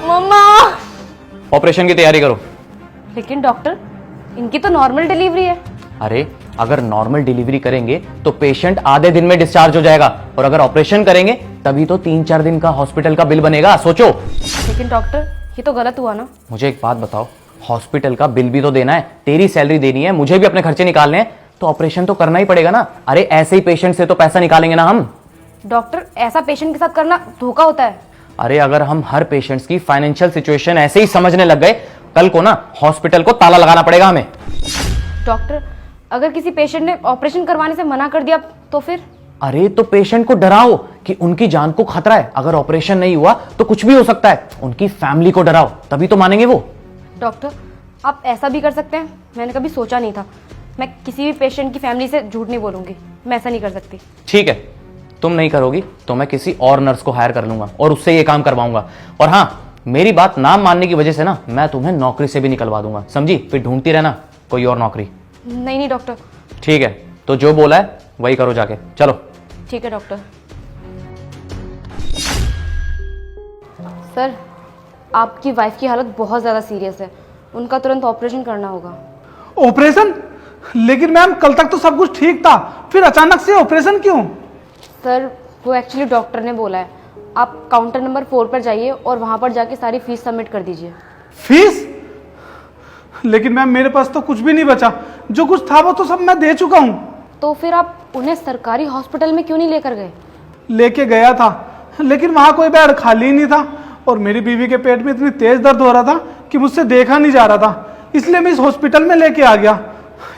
मम्मा। Operation की तैयारी करो। लेकिन डॉक्टर, इनकी तो नॉर्मल डिलीवरी है। अरे अगर नॉर्मल डिलीवरी करेंगे तो पेशेंट आधे दिन में डिस्चार्ज हो जाएगा, और अगर ऑपरेशन करेंगे तभी तो 3-4 दिन का हॉस्पिटल का बिल बनेगा, सोचो। लेकिन डॉक्टर, ये तो गलत हुआ ना। मुझे एक बात बताओ, हॉस्पिटल का बिल भी तो देना है, तेरी सैलरी देनी है, मुझे भी अपने खर्चे निकालने हैं, तो ऑपरेशन तो करना ही पड़ेगा ना। अरे ऐसे ही पेशेंट से तो पैसा निकालेंगे ना हम। डॉक्टर, ऐसा पेशेंट के साथ करना धोखा होता है। अरे अगर हम हर पेशेंट्स की फाइनेंशियल सिचुएशन ऐसे ही समझने लग गए, कल को ना हॉस्पिटल को ताला लगाना पड़ेगा हमें। डॉक्टर, अगर किसी पेशेंट ने ऑपरेशन करवाने से मना कर दिया तो फिर? अरे तो पेशेंट को डराओ कि उनकी जान को खतरा है, अगर ऑपरेशन नहीं हुआ तो कुछ भी हो सकता है। उनकी फैमिली को डराओ, तभी तो मानेंगे वो। डॉक्टर, आप ऐसा भी कर सकते हैं। मैंने कभी सोचा नहीं था। मैं किसी भी पेशेंट की फैमिली से झूठ नहीं बोलूंगी। मैं ऐसा नहीं कर सकती। ठीक है, तुम नहीं करोगी तो मैं किसी और नर्स को हायर कर लूंगा और उससे ये काम करवाऊंगा। और हाँ, मेरी बात ना मानने की वजह से ना मैं तुम्हें नौकरी से भी निकलवा दूंगा, समझी? फिर ढूंढती रहना कोई और नौकरी। नहीं नहीं डॉक्टर। ठीक है, तो जो बोला है वही करो जाके, चलो। ठीक है डॉक्टर। सर, आपकी वाइफ की हालत बहुत ज़्यादा सीरियस है। उनका तुरंत ऑपरेशन करना होगा। ऑपरेशन? लेकिन मैम कल तक तो सब कुछ ठीक था, फिर अचानक से ऑपरेशन क्यों? सर, वो एक्चुअली डॉक्टर ने बोला है आप काउंटर नंबर 4 पर जाइए और वहाँ पर जाके सारी फीस सबमिट कर दीजिए। फीस? लेकिन मैम मेरे पास तो कुछ भी नहीं बचा, जो कुछ था वो तो सब मैं दे चुका हूँ। तो फिर आप उन्हें सरकारी हॉस्पिटल में क्यों नहीं लेकर गए? लेके गया था, लेकिन वहाँ कोई बेड खाली नहीं था, और मेरी बीवी के पेट में इतनी तेज दर्द हो रहा था कि मुझसे देखा नहीं जा रहा था, इसलिए मैं इस हॉस्पिटल में लेके आ गया।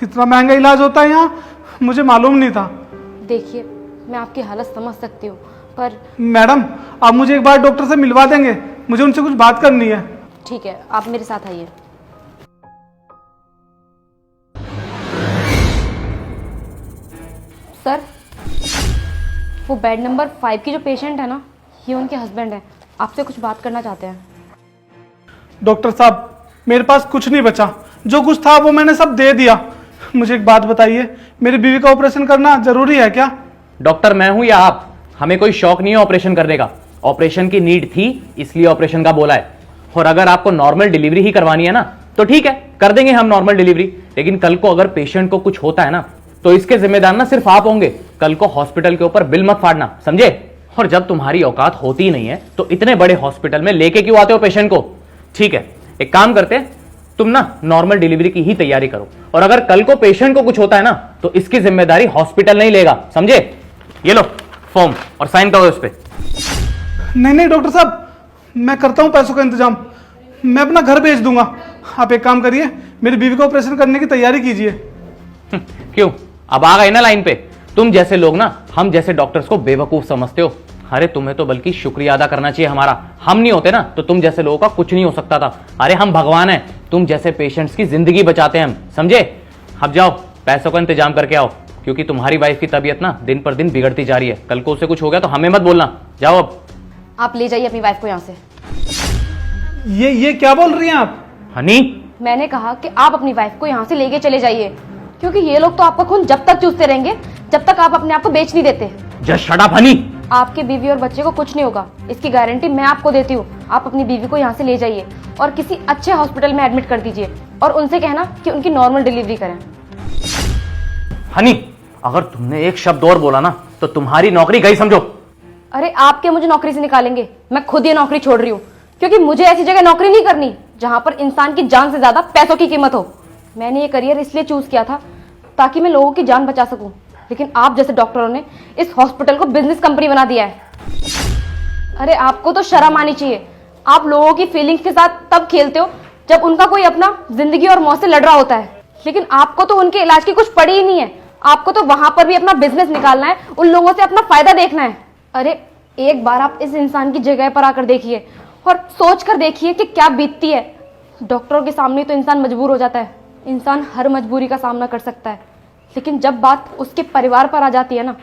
इतना महंगा इलाज होता है यहाँ, मुझे मालूम नहीं था। देखिए, मैं आपकी हालत समझ सकती हूँ, पर मैडम आप मुझे एक बार डॉक्टर से मिलवा देंगे, मुझे उनसे कुछ बात करनी है। ठीक है, आप मेरे साथ आइए। सर, वो बेड नंबर 5 की जो पेशेंट है ना, ये उनके हस्बैंड है। आपसे कुछ बात करना चाहते हैं। डॉक्टर साहब, मेरे पास कुछ नहीं बचा, जो कुछ था वो मैंने सब दे दिया। मुझे एक बात बताइए, मेरी बीवी का ऑपरेशन करना जरूरी है क्या? डॉक्टर मैं हूं या आप? हमें कोई शौक नहीं है ऑपरेशन करने का। ऑपरेशन की नीड थी इसलिए ऑपरेशन का बोला है। और अगर आपको नॉर्मल डिलीवरी ही करवानी है ना तो ठीक है, कर देंगे हम नॉर्मल डिलीवरी। लेकिन कल को अगर पेशेंट को कुछ होता है ना तो इसके जिम्मेदार ना सिर्फ आप होंगे। कल को हॉस्पिटल के ऊपर बिल मत फाड़ना, समझे? और जब तुम्हारी औकात होती ही नहीं है तो इतने बड़े हॉस्पिटल में लेके क्यों आते हो पेशेंट को? ठीक है, एक काम करते हैं, तुम ना नॉर्मल डिलीवरी की ही तैयारी करो, और अगर कल को पेशेंट को कुछ होता है ना तो इसकी जिम्मेदारी हॉस्पिटल नहीं लेगा, समझे? ये लो फॉर्म और साइन करो इस पे। नहीं नहीं डॉक्टर साहब, मैं करता हूँ पैसों का इंतजाम, मैं अपना घर भेज दूंगा। आप एक काम करिए, मेरी बीवी का ऑपरेशन करने की तैयारी कीजिए। क्यों, अब आ गए ना लाइन पे? तुम जैसे लोग ना हम जैसे डॉक्टर्स को बेवकूफ समझते हो। अरे तुम्हें तो बल्कि शुक्रिया अदा करना चाहिए हमारा। हम नहीं होते ना तो तुम जैसे लोगों का कुछ नहीं हो सकता था। अरे हम भगवान हैं, तुम जैसे पेशेंट्स की जिंदगी बचाते हैं हम, समझे? अब जाओ पैसों का इंतजाम करके आओ, क्योंकि तुम्हारी वाइफ की तबीयत ना दिन पर दिन बिगड़ती जा रही है। कल को उसे कुछ हो गया तो हमें मत बोलना। जाओ अब। आप ले जाइए अपनी वाइफ को यहाँ से। ये क्या बोल रही हैं आप? हनी, मैंने कहा कि आप अपनी वाइफ को यहाँ से लेके चले जाइए, क्योंकि ये लोग तो आपका खून जब तक चूसते रहेंगे जब तक आप अपने आप को बेच नहीं देते। Just shut up Honey. आपके बीवी और बच्चे को कुछ नहीं होगा, इसकी गारंटी मैं आपको देती हूँ। आप अपनी बीवी को यहाँ से ले जाइए और किसी अच्छे हॉस्पिटल में एडमिट कर दीजिए, और उनसे कहना कि उनकी नॉर्मल डिलीवरी करें। हनी, अगर तुमने एक शब्द और बोला ना तो तुम्हारी नौकरी गई, समझो। अरे आपके मुझे नौकरी से निकालेंगे? मैं खुद ये नौकरी छोड़ रही हूँ, क्योंकि मुझे ऐसी जगह नौकरी नहीं करनी जहाँ पर इंसान की जान से ज्यादा पैसों की कीमत हो। मैंने ये करियर इसलिए चूज किया था ताकि मैं लोगों की जान बचा सकूं, लेकिन आप जैसे डॉक्टरों ने इस हॉस्पिटल को बिजनेस कंपनी बना दिया है। अरे आपको तो शर्म आनी चाहिए। आप लोगों की फीलिंग्स के साथ तब खेलते हो जब उनका कोई अपना जिंदगी और मौत से लड़ रहा होता है, लेकिन आपको तो उनके इलाज की कुछ पड़ी ही नहीं है। आपको तो वहां पर भी अपना बिजनेस निकालना है, उन लोगों से अपना फायदा देखना है। अरे एक बार आप इस इंसान की जगह पर आकर देखिए और सोच कर देखिए कि क्या बीतती है। डॉक्टरों के सामने तो इंसान मजबूर हो जाता है। इंसान हर मजबूरी का सामना कर सकता है, लेकिन जब बात उसके परिवार पर आ जाती है ना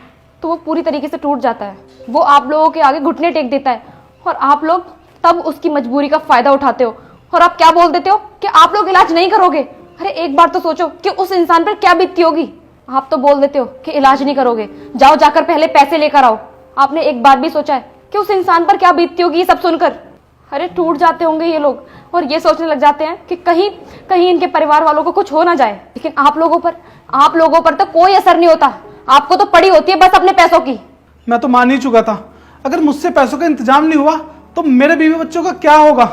तो वो पूरी तरीके से टूट जाता है। वो आप लोगों के आगे घुटने टेक देता है, और आप लोग तब उसकी मजबूरी का फायदा उठाते हो और आप क्या बोल देते हो कि आप लोग इलाज नहीं करोगे। अरे एक बार तो सोचो कि उस इंसान पर क्या बीतती होगी। आप तो बोल देते हो कि इलाज नहीं करोगे, जाओ जाकर पहले पैसे लेकर आओ। आपने एक बार भी सोचा है कि उस इंसान पर क्या बीतती होगी ये सब सुनकर? अरे टूट जाते होंगे ये लोग और ये सोचने लग जाते हैं कि कहीं कहीं इनके परिवार वालों को कुछ हो ना जाए। लेकिन आप लोगों पर तो कोई असर नहीं होता। आपको तो पड़ी होती है बस अपने पैसों की। मैं तो मान ही चुका था, अगर मुझसे पैसों का इंतजाम नहीं हुआ तो मेरे बीवी बच्चों का क्या होगा।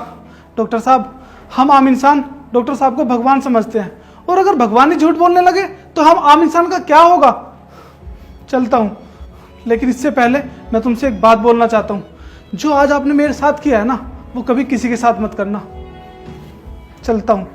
डॉक्टर साहब, हम आम इंसान डॉक्टर साहब को भगवान समझते हैं, और अगर भगवान ही झूठ बोलने लगे तो हम आम इंसान का क्या होगा। चलता हूँ, लेकिन इससे पहले मैं तुमसे एक बात बोलना चाहता हूँ। जो आज आपने मेरे साथ किया है ना, वो कभी किसी के साथ मत करना। चलता हूँ।